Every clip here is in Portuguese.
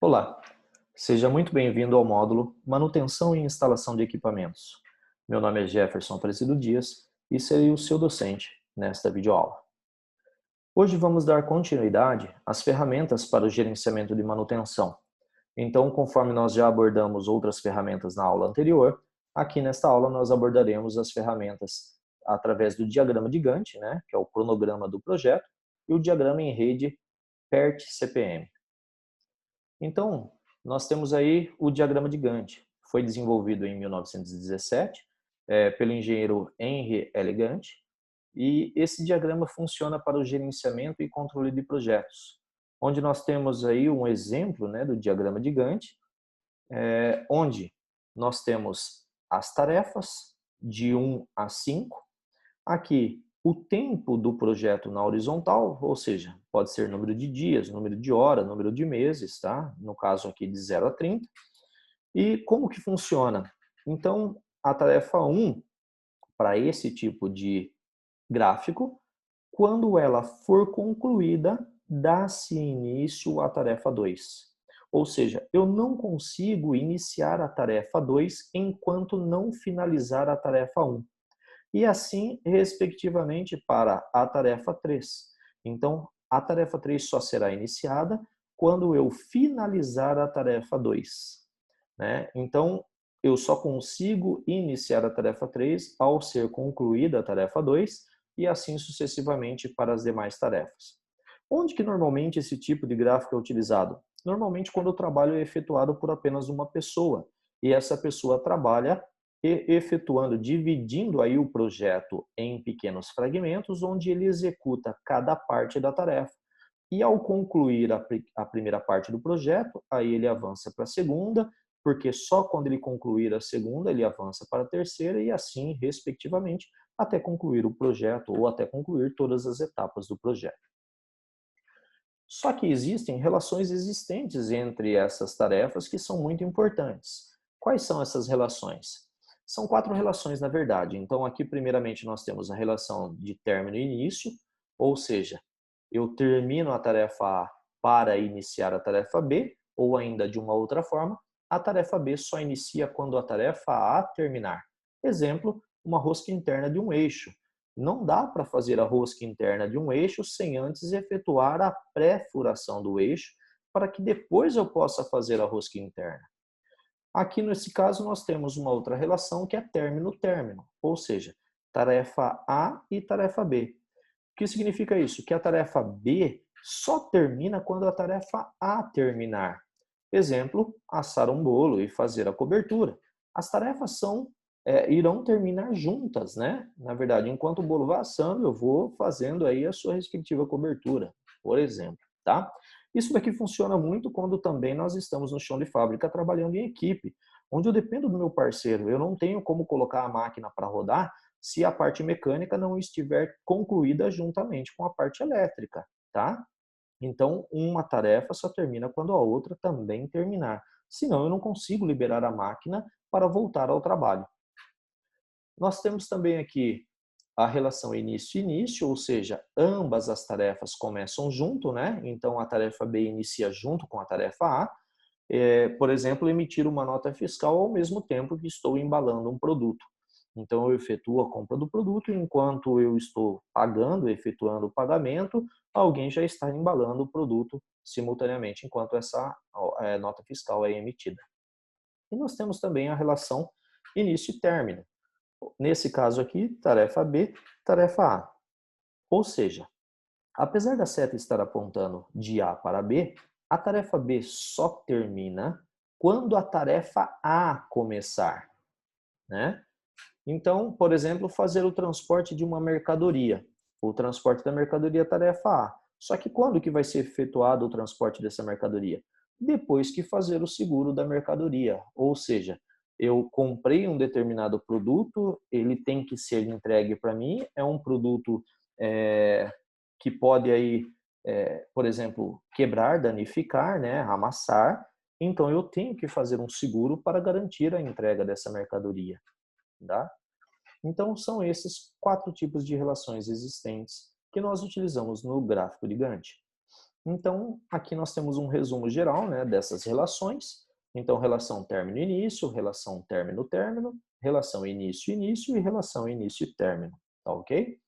Olá, seja muito bem-vindo ao módulo Manutenção e Instalação de Equipamentos. Meu nome é Jefferson Aparecido Dias e serei o seu docente nesta videoaula. Hoje vamos dar continuidade às ferramentas para o gerenciamento de manutenção. Então, conforme nós já abordamos outras ferramentas na aula anterior, aqui nesta aula nós abordaremos as ferramentas através do diagrama de Gantt, que é o cronograma do projeto, e o diagrama em rede PERT-CPM. Então, nós temos aí o diagrama de Gantt. Foi desenvolvido em 1917 pelo engenheiro Henry L. Gantt, e esse diagrama funciona para o gerenciamento e controle de projetos, onde nós temos aí um exemplo do diagrama de Gantt, onde nós temos as tarefas de 1 a 5, aqui o tempo do projeto na horizontal, ou seja, pode ser número de dias, número de horas, número de meses, tá? No caso aqui de 0 a 30. E como que funciona? Então, a tarefa 1, para esse tipo de gráfico, quando ela for concluída, dá-se início à tarefa 2. Ou seja, eu não consigo iniciar a tarefa 2 enquanto não finalizar a tarefa 1. E assim, respectivamente, para a tarefa 3. Então, a tarefa 3 só será iniciada quando eu finalizar a tarefa 2. Então, eu só consigo iniciar a tarefa 3 ao ser concluída a tarefa 2 e assim sucessivamente para as demais tarefas. Onde que normalmente esse tipo de gráfico é utilizado? Normalmente quando o trabalho é efetuado por apenas uma pessoa e essa pessoa trabalha efetuando, dividindo aí o projeto em pequenos fragmentos, onde ele executa cada parte da tarefa. E ao concluir a primeira parte do projeto, aí ele avança para a segunda, porque só quando ele concluir a segunda, ele avança para a terceira e assim, respectivamente, até concluir o projeto ou até concluir todas as etapas do projeto. Só que existem relações existentes entre essas tarefas que são muito importantes. Quais são essas relações? São 4 relações, na verdade. Então, aqui, primeiramente, nós temos a relação de término e início, ou seja, eu termino a tarefa A para iniciar a tarefa B, ou ainda de uma outra forma, a tarefa B só inicia quando a tarefa A terminar. Exemplo, uma rosca interna de um eixo. Não dá para fazer a rosca interna de um eixo sem antes efetuar a pré-furação do eixo, para que depois eu possa fazer a rosca interna. Aqui, nesse caso, nós temos uma outra relação que é término-término, ou seja, tarefa A e tarefa B. O que significa isso? Que a tarefa B só termina quando a tarefa A terminar. Exemplo, assar um bolo e fazer a cobertura. As tarefas irão terminar juntas, Na verdade, enquanto o bolo vai assando, eu vou fazendo aí a sua respectiva cobertura, por exemplo, tá? Isso daqui funciona muito quando também nós estamos no chão de fábrica trabalhando em equipe, onde eu dependo do meu parceiro. Eu não tenho como colocar a máquina para rodar se a parte mecânica não estiver concluída juntamente com a parte elétrica, tá? Então, uma tarefa só termina quando a outra também terminar. Senão, eu não consigo liberar a máquina para voltar ao trabalho. Nós temos também aqui a relação início-início, ou seja, ambas as tarefas começam junto, Então, a tarefa B inicia junto com a tarefa A. Por exemplo, emitir uma nota fiscal ao mesmo tempo que estou embalando um produto. Então, eu efetuo a compra do produto e enquanto eu estou pagando, efetuando o pagamento, alguém já está embalando o produto simultaneamente enquanto essa nota fiscal é emitida. E nós temos também a relação início e término. Nesse caso aqui, tarefa B, tarefa A. Ou seja, apesar da seta estar apontando de A para B, a tarefa B só termina quando a tarefa A começar, Então, por exemplo, fazer o transporte de uma mercadoria. O transporte da mercadoria é tarefa A. Só que quando que vai ser efetuado o transporte dessa mercadoria? Depois que fazer o seguro da mercadoria. Ou seja, eu comprei um determinado produto, ele tem que ser entregue para mim, é um produto que pode aí, por exemplo, quebrar, danificar, amassar. Então, eu tenho que fazer um seguro para garantir a entrega dessa mercadoria. Tá? Então, são esses 4 tipos de relações existentes que nós utilizamos no gráfico de Gantt. Então, aqui nós temos um resumo geral, né, dessas relações. Então, relação término-início, relação término-término, relação início-início e relação início-término, tá ok?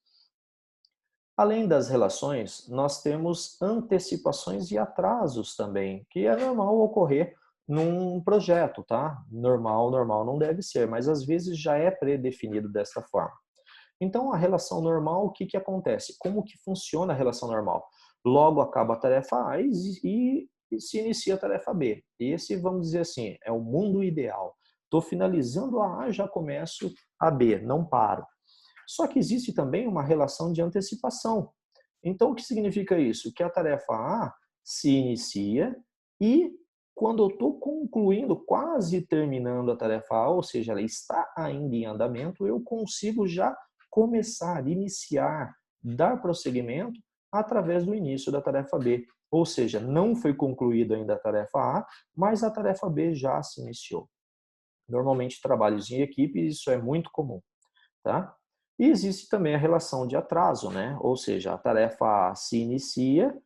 Além das relações, nós temos antecipações e atrasos também, que é normal ocorrer num projeto, tá? Normal, normal não deve ser, mas às vezes já é predefinido desta forma. Então, a relação normal, o que que acontece? Como que funciona a relação normal? Logo acaba a tarefa A e se inicia a tarefa B. Esse, vamos dizer assim, é o mundo ideal. Estou finalizando a A, já começo a B, não paro. Só que existe também uma relação de antecipação. Então, o que significa isso? Que a tarefa A se inicia e quando eu estou concluindo, quase terminando a tarefa A, ou seja, ela está ainda em andamento, eu consigo já começar, iniciar, dar prosseguimento através do início da tarefa B. Ou seja, não foi concluída ainda a tarefa A, mas a tarefa B já se iniciou. Normalmente, trabalhos em equipe, isso é muito comum, tá? E existe também a relação de atraso, né? Ou seja, a tarefa A se inicia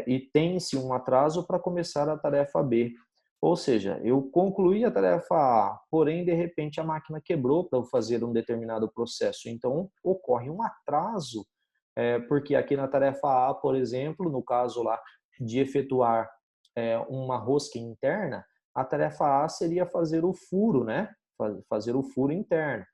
e tem-se um atraso para começar a tarefa B. Ou seja, eu concluí a tarefa A, porém, de repente, a máquina quebrou para eu fazer um determinado processo. Então, ocorre um atraso, porque aqui na tarefa A, por exemplo, no caso lá de efetuar uma rosca interna, a tarefa A seria fazer o furo, né? Fazer o furo interno.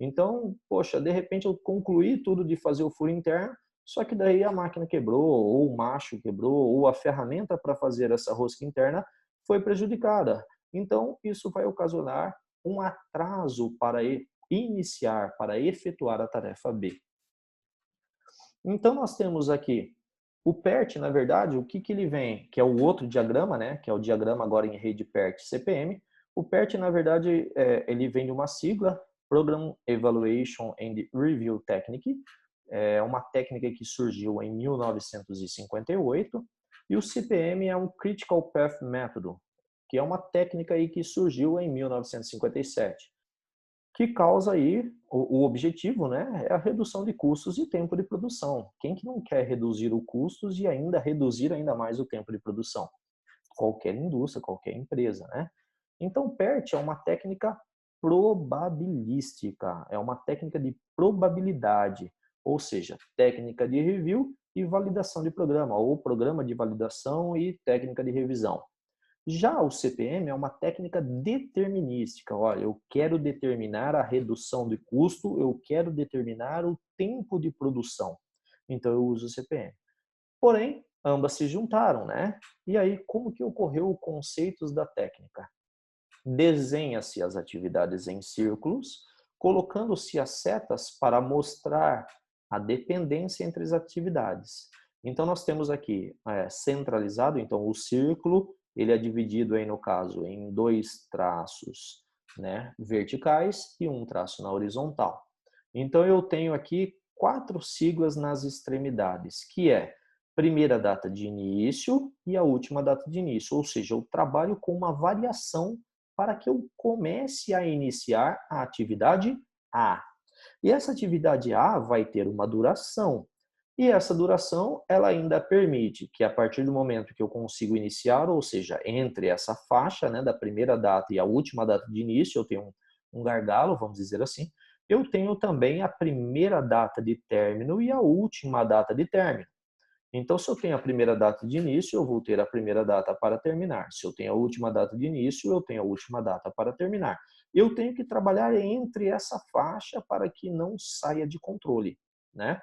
Então, poxa, de repente eu concluí tudo de fazer o furo interno, só que daí a máquina quebrou, ou o macho quebrou, ou a ferramenta para fazer essa rosca interna foi prejudicada. Então, isso vai ocasionar um atraso para iniciar, para efetuar a tarefa B. Então, nós temos aqui o PERT, na verdade, o que que ele vem? Que é o outro diagrama, né? Que é o diagrama agora em rede PERT-CPM. O PERT, na verdade, ele vem de uma sigla, Program Evaluation and Review Technique. É uma técnica que surgiu em 1958. E o CPM é um Critical Path Method, que é uma técnica aí que surgiu em 1957, que causa aí o objetivo, né, é a redução de custos e tempo de produção. Quem que não quer reduzir os custos e ainda reduzir ainda mais o tempo de produção? Qualquer indústria, qualquer empresa, né? Então, PERT é uma técnica probabilística, é uma técnica de probabilidade, ou seja, técnica de review e validação de programa, ou programa de validação e técnica de revisão. Já o CPM é uma técnica determinística. Olha, eu quero determinar a redução de custo, eu quero determinar o tempo de produção. Então eu uso o CPM. Porém, ambas se juntaram, né? E aí, como que ocorreu os conceitos da técnica? Desenha-se as atividades em círculos, colocando-se as setas para mostrar a dependência entre as atividades. Então, nós temos aqui centralizado, então o círculo, ele é dividido aí, no caso, em dois traços, né, verticais e um traço na horizontal. Então, eu tenho aqui 4 siglas nas extremidades, que é primeira data de início e a última data de início, ou seja, eu trabalho com uma variação para que eu comece a iniciar a atividade A. E essa atividade A vai ter uma duração. E essa duração, ela ainda permite que a partir do momento que eu consigo iniciar, ou seja, entre essa faixa, né, da primeira data e a última data de início, eu tenho um gargalo, vamos dizer assim, eu tenho também a primeira data de término e a última data de término. Então, se eu tenho a primeira data de início, eu vou ter a primeira data para terminar. Se eu tenho a última data de início, eu tenho a última data para terminar. Eu tenho que trabalhar entre essa faixa para que não saia de controle, né?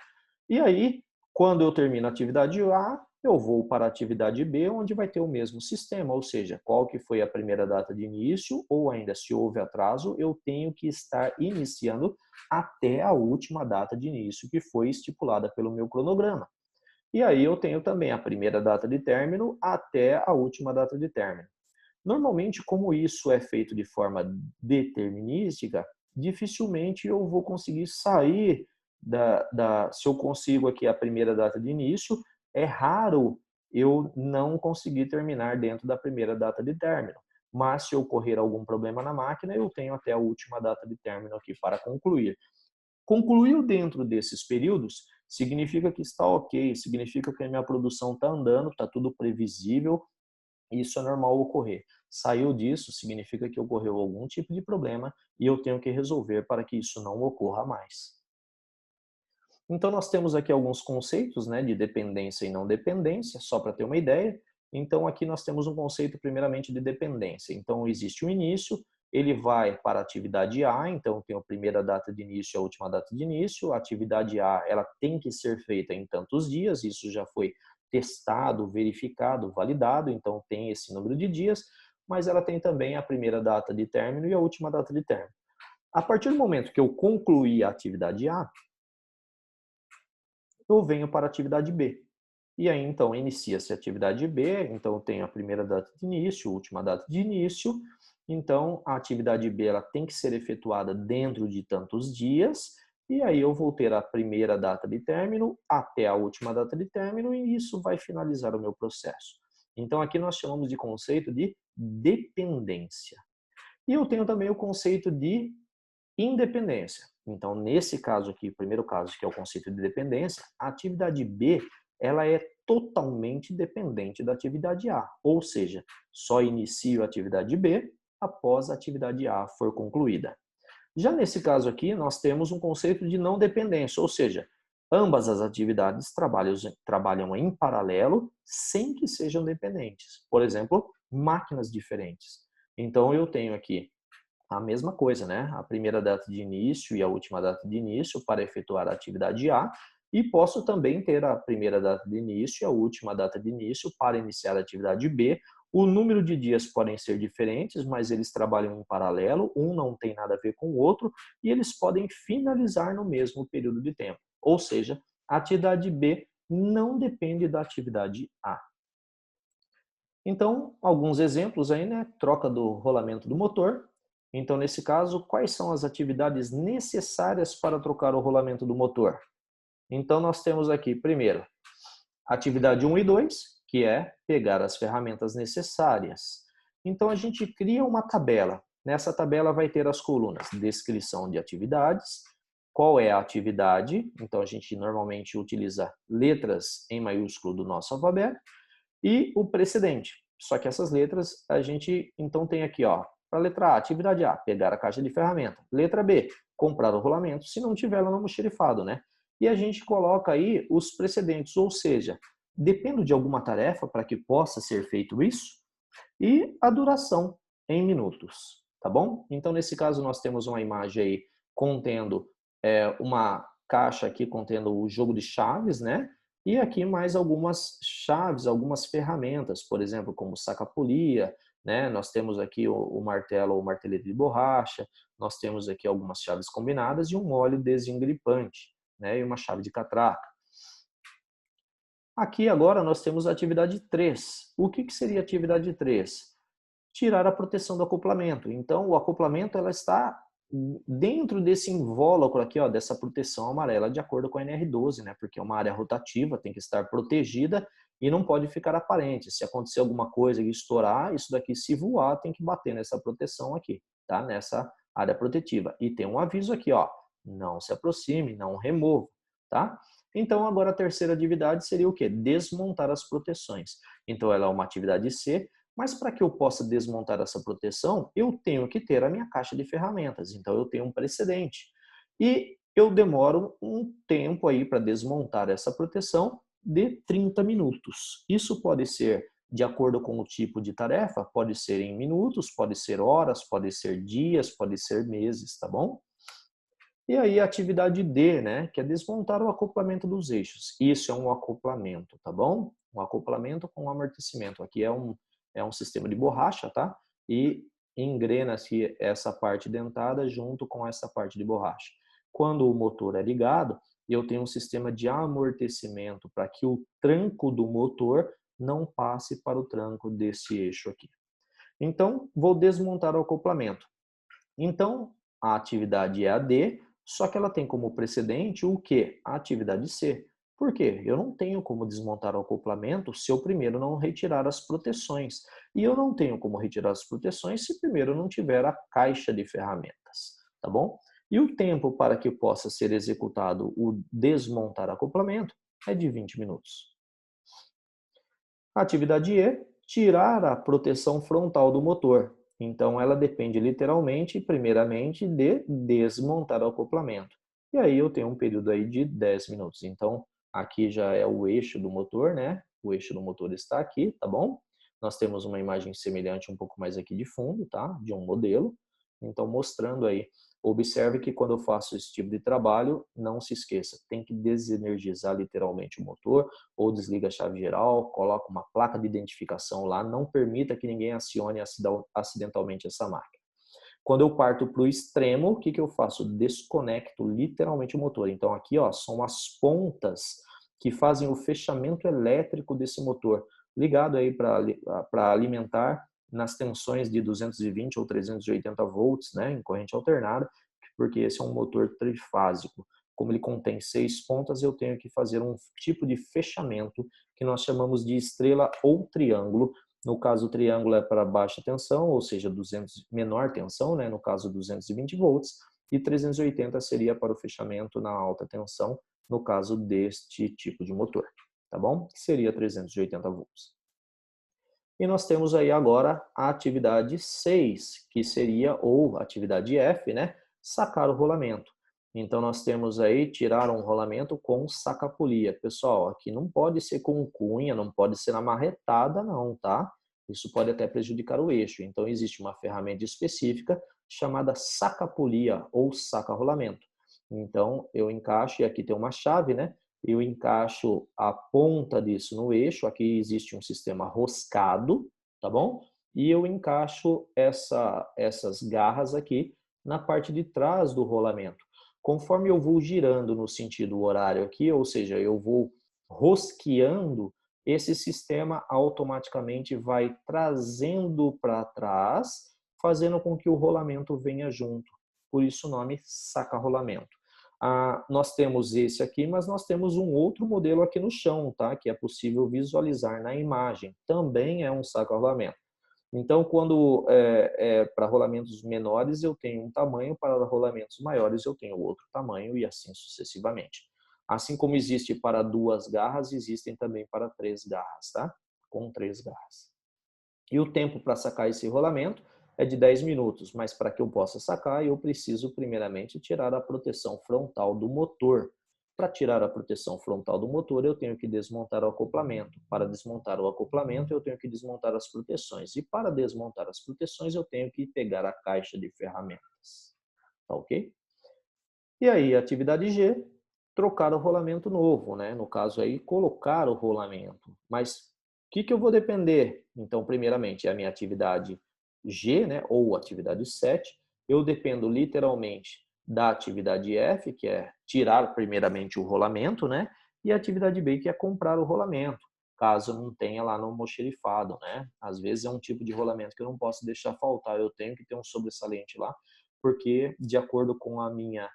E aí, quando eu termino a atividade A, eu vou para a atividade B, onde vai ter o mesmo sistema, ou seja, qual que foi a primeira data de início, ou ainda se houve atraso, eu tenho que estar iniciando até a última data de início que foi estipulada pelo meu cronograma. E aí eu tenho também a primeira data de término até a última data de término. Normalmente, como isso é feito de forma determinística, dificilmente eu vou conseguir sair se eu consigo aqui a primeira data de início, é raro eu não conseguir terminar dentro da primeira data de término. Mas se ocorrer algum problema na máquina, eu tenho até a última data de término aqui para concluir. Concluiu dentro desses períodos, significa que está ok, significa que a minha produção está andando, está tudo previsível, e isso é normal ocorrer. Saiu disso, significa que ocorreu algum tipo de problema e eu tenho que resolver para que isso não ocorra mais. Então, nós temos aqui alguns conceitos, né, de dependência e não dependência, só para ter uma ideia. Então, aqui nós temos um conceito, primeiramente, de dependência. Então, existe o início, ele vai para a atividade A, então tem a primeira data de início e a última data de início. A atividade A, ela tem que ser feita em tantos dias, isso já foi testado, verificado, validado, então tem esse número de dias, mas ela tem também a primeira data de término e a última data de término. A partir do momento que eu concluí a atividade A, eu venho para a atividade B. E aí, então, inicia-se a atividade B, então eu tenho a primeira data de início, a última data de início, então a atividade B ela tem que ser efetuada dentro de tantos dias, e aí eu vou ter a primeira data de término até a última data de término, e isso vai finalizar o meu processo. Então, aqui nós chamamos de conceito de dependência. E eu tenho também o conceito de independência. Então, nesse caso aqui, o primeiro caso, que é o conceito de dependência, a atividade B, ela é totalmente dependente da atividade A, ou seja, só inicio a atividade B após a atividade A for concluída. Já nesse caso aqui, nós temos um conceito de não dependência, ou seja, ambas as atividades trabalham em paralelo sem que sejam dependentes. Por exemplo, máquinas diferentes. Então, eu tenho aqui a mesma coisa, né? A primeira data de início e a última data de início para efetuar a atividade A, e posso também ter a primeira data de início e a última data de início para iniciar a atividade B. O número de dias podem ser diferentes, mas eles trabalham em paralelo, um não tem nada a ver com o outro, e eles podem finalizar no mesmo período de tempo. Ou seja, a atividade B não depende da atividade A. Então, alguns exemplos aí, né? Troca do rolamento do motor. Então, nesse caso, quais são as atividades necessárias para trocar o rolamento do motor? Então, nós temos aqui, primeiro, atividade 1 e 2, que é pegar as ferramentas necessárias. Então, a gente cria uma tabela. Nessa tabela vai ter as colunas descrição de atividades, qual é a atividade, então a gente normalmente utiliza letras em maiúsculo do nosso alfabeto, e o precedente. Só que essas letras a gente então tem aqui, ó, para a letra A, atividade A, pegar a caixa de ferramenta. Letra B, comprar o rolamento, se não tiver lá no almoxarifado, né? E a gente coloca aí os precedentes, ou seja, dependo de alguma tarefa para que possa ser feito isso, e a duração em minutos, tá bom? Então, nesse caso, nós temos uma imagem aí contendo uma caixa aqui contendo o jogo de chaves, né? E aqui mais algumas chaves, algumas ferramentas, por exemplo, como saca-polia, né? Nós temos aqui o martelo ou martelete de borracha, nós temos aqui algumas chaves combinadas e um óleo desengripante, né? E uma chave de catraca. Aqui agora nós temos a atividade 3. O que seria a atividade 3? Tirar a proteção do acoplamento. Então, o acoplamento ela está dentro desse invólucro aqui, ó, dessa proteção amarela, de acordo com a NR12, né? Porque é uma área rotativa, tem que estar protegida e não pode ficar aparente. Se acontecer alguma coisa e estourar, isso daqui se voar, tem que bater nessa proteção aqui, tá? Nessa área protetiva. E tem um aviso aqui, ó, não se aproxime, não remova, tá? Então, agora a terceira atividade seria o quê? Desmontar as proteções. Então, ela é uma atividade C, mas para que eu possa desmontar essa proteção, eu tenho que ter a minha caixa de ferramentas. Então, eu tenho um precedente. E eu demoro um tempo aí para desmontar essa proteção de 30 minutos. Isso pode ser de acordo com o tipo de tarefa, pode ser em minutos, pode ser horas, pode ser dias, pode ser meses, tá bom? E aí a atividade D, né, que é desmontar o acoplamento dos eixos. Isso é um acoplamento, tá bom? Um acoplamento com amortecimento. Aqui é um sistema de borracha, tá? E engrena-se essa parte dentada junto com essa parte de borracha. Quando o motor é ligado, eu tenho um sistema de amortecimento para que o tranco do motor não passe para o tranco desse eixo aqui. Então, vou desmontar o acoplamento. Então, a atividade é a D, só que ela tem como precedente o quê? A atividade C. Por quê? Eu não tenho como desmontar o acoplamento se eu primeiro não retirar as proteções. E eu não tenho como retirar as proteções se primeiro não tiver a caixa de ferramentas, tá bom? E o tempo para que possa ser executado o desmontar acoplamento é de 20 minutos. Atividade E, tirar a proteção frontal do motor. Então, ela depende literalmente, primeiramente, de desmontar o acoplamento. E aí eu tenho um período aí de 10 minutos. Então, aqui já é o eixo do motor, né? O eixo do motor está aqui, tá bom? Nós temos uma imagem semelhante um pouco mais aqui de fundo, tá? De um modelo. Então, mostrando aí. Observe que quando eu faço esse tipo de trabalho, não se esqueça, tem que desenergizar literalmente o motor, ou desliga a chave geral, coloca uma placa de identificação lá, não permita que ninguém acione acidentalmente essa máquina. Quando eu parto para o extremo, o que eu faço? Desconecto literalmente o motor. Então aqui ó, são as pontas que fazem o fechamento elétrico desse motor, ligado aí para alimentar nas tensões de 220 ou 380 volts, né, em corrente alternada, porque esse é um motor trifásico. Como ele contém 6 pontas, eu tenho que fazer um tipo de fechamento que nós chamamos de estrela ou triângulo. No caso, o triângulo é para baixa tensão, ou seja, menor tensão, né? No caso, 220 volts, e 380 seria para o fechamento na alta tensão, no caso deste tipo de motor, tá bom? Que seria 380 volts. E nós temos aí agora a atividade 6, que seria, ou atividade F, né? Sacar o rolamento. Então, nós temos aí tirar um rolamento com saca-polia. Pessoal, aqui não pode ser com cunha, não pode ser na marretada, não, tá? Isso pode até prejudicar o eixo. Então, existe uma ferramenta específica chamada saca-polia ou saca-rolamento. Então, eu encaixo, e aqui tem uma chave, né? Eu encaixo a ponta disso no eixo, aqui existe um sistema roscado, tá bom? E eu encaixo essas garras aqui na parte de trás do rolamento. Conforme eu vou girando no sentido horário aqui, ou seja, eu vou rosqueando, esse sistema automaticamente vai trazendo para trás, fazendo com que o rolamento venha junto. Por isso o nome saca-rolamento. Nós temos esse aqui, mas nós temos um outro modelo aqui no chão, tá? Que é possível visualizar na imagem. Também é um saca-rolamento. Então, quando para rolamentos menores eu tenho um tamanho, para rolamentos maiores eu tenho outro tamanho e assim sucessivamente. Assim como existe para 2 garras, existem também para 3 garras, tá? Com 3 garras. E o tempo para sacar esse rolamento é de 10 minutos, mas para que eu possa sacar, eu preciso primeiramente tirar a proteção frontal do motor. Para tirar a proteção frontal do motor, eu tenho que desmontar o acoplamento. Para desmontar o acoplamento, eu tenho que desmontar as proteções. E para desmontar as proteções, eu tenho que pegar a caixa de ferramentas. Tá ok? E aí, atividade G, trocar o rolamento novo, né? No caso aí, colocar o rolamento. Mas o que eu vou depender? Então, primeiramente, é a minha atividade G, né? Ou atividade 7. Eu dependo literalmente da atividade F, que é tirar primeiramente o rolamento, né? E a atividade B, que é comprar o rolamento, caso não tenha lá no almoxerifado, né? Às vezes é um tipo de rolamento que eu não posso deixar faltar, eu tenho que ter um sobressalente lá, porque de acordo com a minha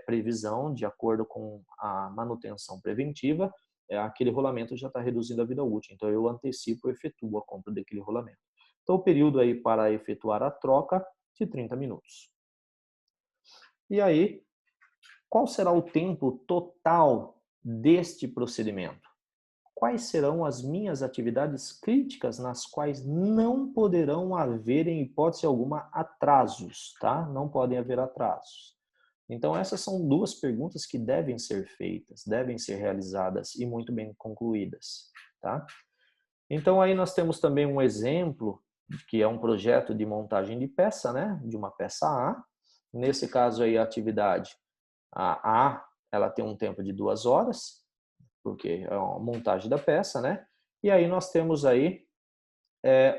previsão, de acordo com a manutenção preventiva, aquele rolamento já está reduzindo a vida útil. Então, eu antecipo e efetuo a compra daquele rolamento. Então, o período aí para efetuar a troca de 30 minutos. E aí, qual será o tempo total deste procedimento? Quais serão as minhas atividades críticas nas quais não poderão haver, em hipótese alguma, atrasos, tá? Não podem haver atrasos. Então, essas são 2 perguntas que devem ser feitas, devem ser realizadas e muito bem concluídas, tá? Então, aí nós temos também um exemplo, que é um projeto de montagem de peça, né? De uma peça A. Nesse caso aí, a atividade A, ela tem um tempo de 2 horas, porque é uma montagem da peça, né? E aí nós temos aí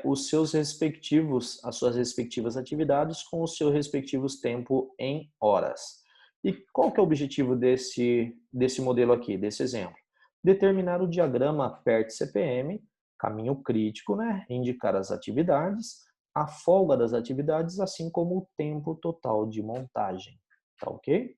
as suas respectivas atividades com os seus respectivos tempo em horas. E qual que é o objetivo desse modelo aqui, desse exemplo? Determinar o diagrama PERT-CPM, caminho crítico, né? Indicar as atividades, a folga das atividades, assim como o tempo total de montagem. Tá ok?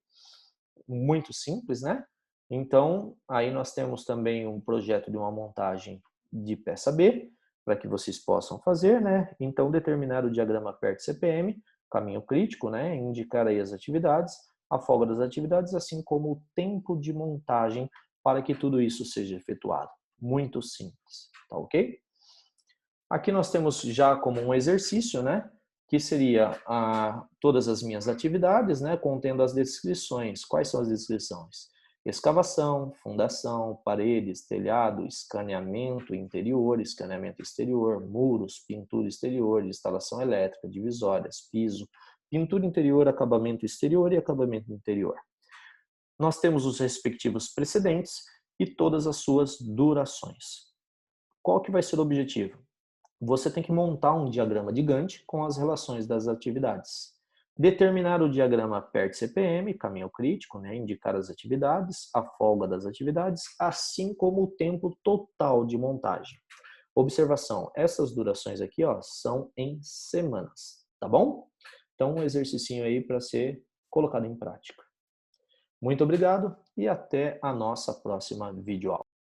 Muito simples, né? Então, aí nós temos também um projeto de uma montagem de peça B, para que vocês possam fazer, né? Então, determinar o diagrama PERT-CPM, caminho crítico, né? Indicar aí as atividades, a folga das atividades, assim como o tempo de montagem para que tudo isso seja efetuado. Muito simples, tá ok? Aqui nós temos já como um exercício, né? Que seria todas as minhas atividades, né? Contendo as descrições. Quais são as descrições? Escavação, fundação, paredes, telhado, escaneamento interior, escaneamento exterior, muros, pintura exterior, instalação elétrica, divisórias, piso, pintura interior, acabamento exterior e acabamento interior. Nós temos os respectivos precedentes e todas as suas durações. Qual que vai ser o objetivo? Você tem que montar um diagrama de Gantt com as relações das atividades. Determinar o diagrama PERT-CPM, caminho crítico, né? Indicar as atividades, a folga das atividades, assim como o tempo total de montagem. Observação, essas durações aqui ó, são em semanas, tá bom? Então, um exercício aí para ser colocado em prática. Muito obrigado e até a nossa próxima videoaula.